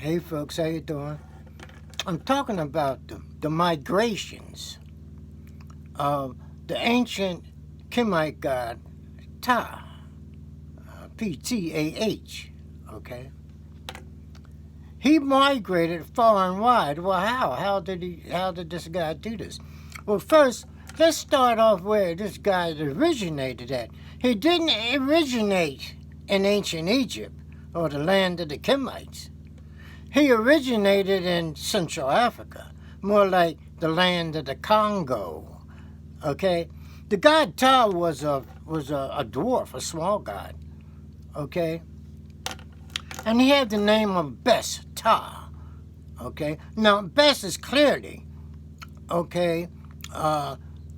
Hey folks, how you doing? I'm talking about the migrations of the ancient Kimite god Ptah, Ptah, okay? He migrated far and wide. Well, how? How did this guy do this? Well, first, let's start off where this guy originated at. He didn't originate in ancient Egypt or the land of the Kemites. He originated in Central Africa, more like the land of the Congo. Okay, the god Ptah was a dwarf, a small god. Okay, and he had the name of Bes Ptah. Okay, now Bes is clearly an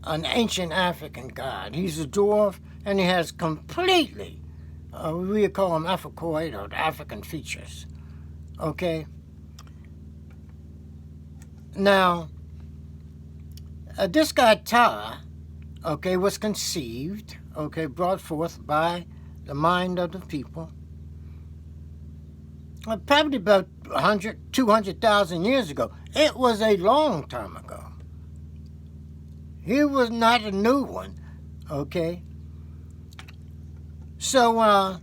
ancient African god. He's a dwarf, and he has completely we call him Africoid or African features. Okay. Now, this guy Ptah, was conceived, brought forth by the mind of the people, probably about 100, 200,000 years ago. It was a long time ago. He was not a new one, okay? So,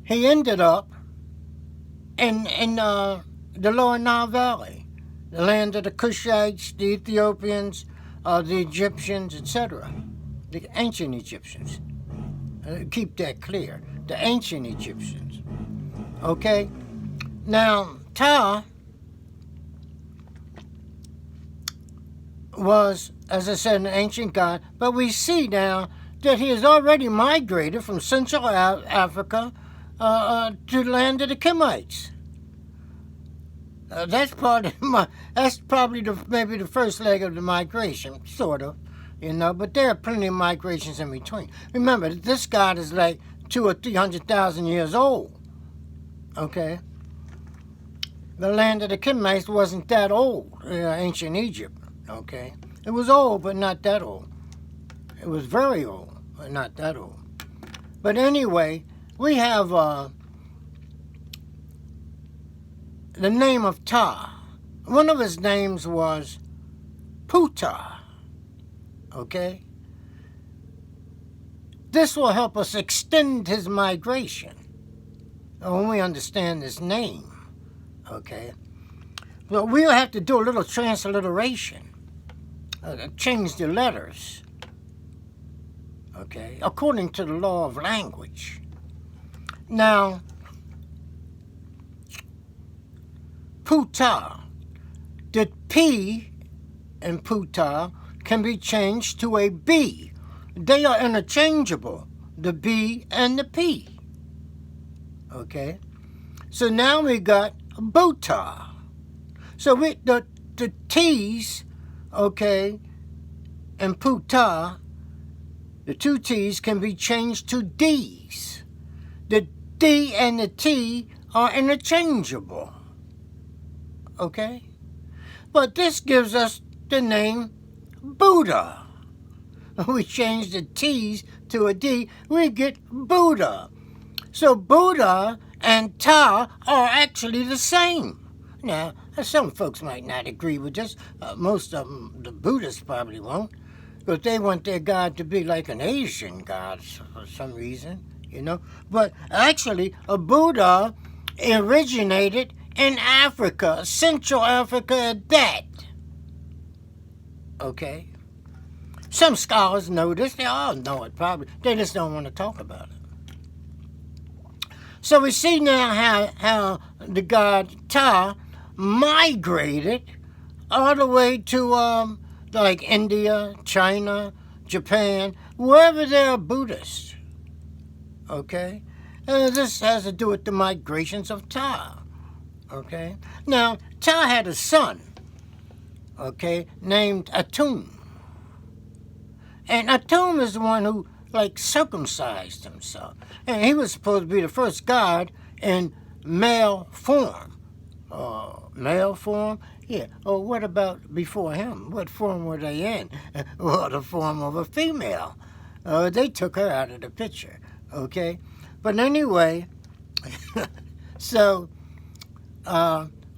he ended up in the Lower Nile Valley, the land of the Cushites, the Ethiopians, the Egyptians, etc. The ancient Egyptians. Keep that clear. The ancient Egyptians. Okay? Now, Ptah was, as I said, an ancient god, but we see now that he has already migrated from Central Africa to the land of the Kemites. That's probably maybe the first leg of the migration, sort of, but there are plenty of migrations in between. Remember, this god is like 200,000 or 300,000 years old. Okay, the land of the Kemites wasn't that old, ancient Egypt. Okay, it was old, but not that old. It was very old, but not that old. But anyway, we have the name of Ptah. One of his names was Ptah. Okay? This will help us extend his migration when we understand his name. Okay? But we'll have to do a little transliteration. Change the letters. Okay? According to the law of language. Now, Ptah, the P in Ptah can be changed to a B. They are interchangeable, the B and the P. Okay? So now we got Ptah. So the T's, in Ptah, the two T's can be changed to D's. The D and the T are interchangeable. Okay? But this gives us the name Buddha. We change the T's to a D, we get Buddha. So Buddha and Ptah are actually the same. Now, some folks might not agree with this. Most of them, the Buddhists probably won't, because they want their God to be like an Asian God for some reason, But actually, a Buddha originated in Africa, Central Africa at that. Okay? Some scholars know this. They all know it probably. They just don't want to talk about it. So we see now how the god Ptah migrated all the way to like India, China, Japan, wherever there are Buddhists. Okay? And this has to do with the migrations of Ptah. Okay? Now, Ptah had a son, named Atum. And Atum is the one who, circumcised himself. And he was supposed to be the first god in male form. Male form? Yeah. Oh, what about before him? What form were they in? Well, the form of a female. They took her out of the picture. Okay? But anyway, So, Atum,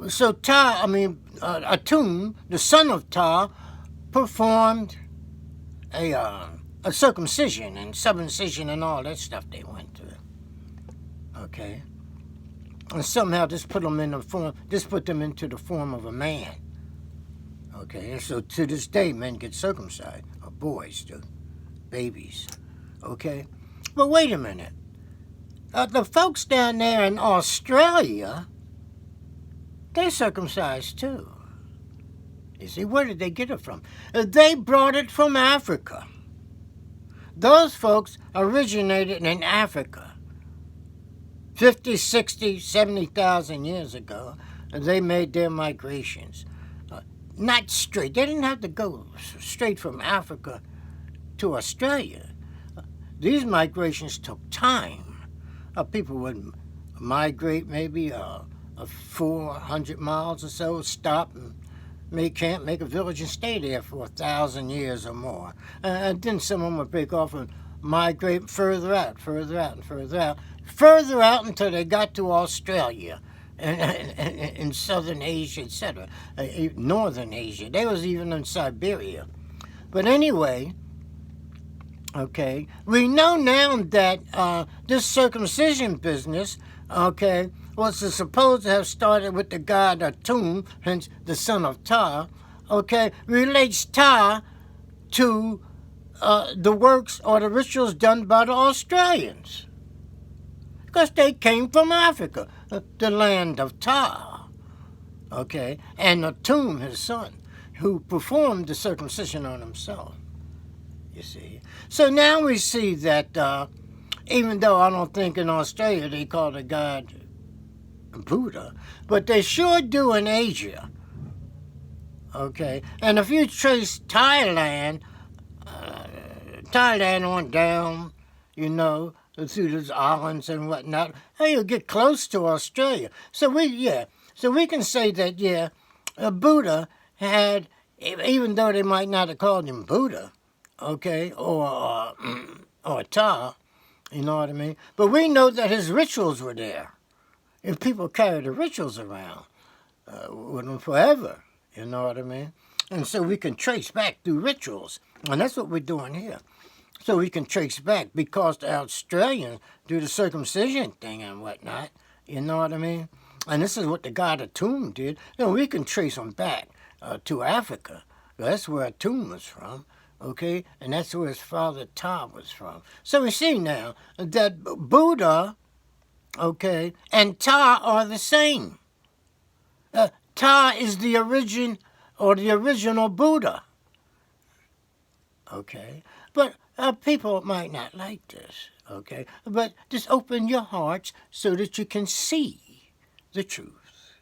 the son of Ptah, performed a circumcision and circumcision and all that stuff they went through. Okay, and somehow this put them into the form of a man. Okay, and so to this day, men get circumcised, or boys do, babies. Okay, but wait a minute. The folks down there in Australia, they're circumcised too. You see, where did they get it from? They brought it from Africa. Those folks originated in Africa 50, 60, 70,000 years ago. They made their migrations. Not straight. They didn't have to go straight from Africa to Australia. These migrations took time. People would migrate maybe 400 miles or so, stop and make camp, make a village, and stay there for 1,000 years or more. And then someone would break off and migrate further out until they got to Australia and Southern Asia, etc., Northern Asia. They was even in Siberia. But anyway, okay, we know now that this circumcision business, okay, was supposed to have started with the god Atum, hence the son of Ptah, okay, relates Ptah to the works or the rituals done by the Australians. Because they came from Africa, the land of Ptah, okay, and Atum, his son, who performed the circumcision on himself. You see. So now we see that even though I don't think in Australia they call the god Buddha, but they sure do in Asia. Okay. And if you trace Thailand on down, you know, through those islands and whatnot, you'll get close to Australia. So we can say that, Buddha had, even though they might not have called him Buddha, okay, or Ptah, you know what I mean? But we know that his rituals were there. If people carry the rituals around with them forever, you know what I mean? And so we can trace back through rituals. And that's what we're doing here. So we can trace back because the Australians do the circumcision thing and whatnot, you know what I mean? And this is what the god Atum did. You know, we can trace them back to Africa. That's where Atum was from. Okay, and that's where his father Ptah was from. So we see now that Buddha, okay, and Ptah are the same. Ptah is the origin or the original Buddha. Okay, but people might not like this. Okay, but just open your hearts so that you can see the truth.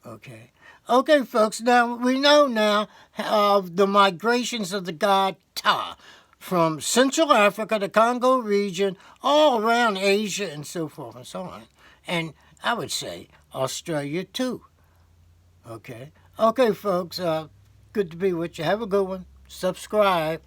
Okay. Okay, folks, now we know now of the migrations of the god Ptah from Central Africa, the Congo region, all around Asia and so forth and so on. And I would say Australia too. Okay. Okay, folks, good to be with you. Have a good one. Subscribe.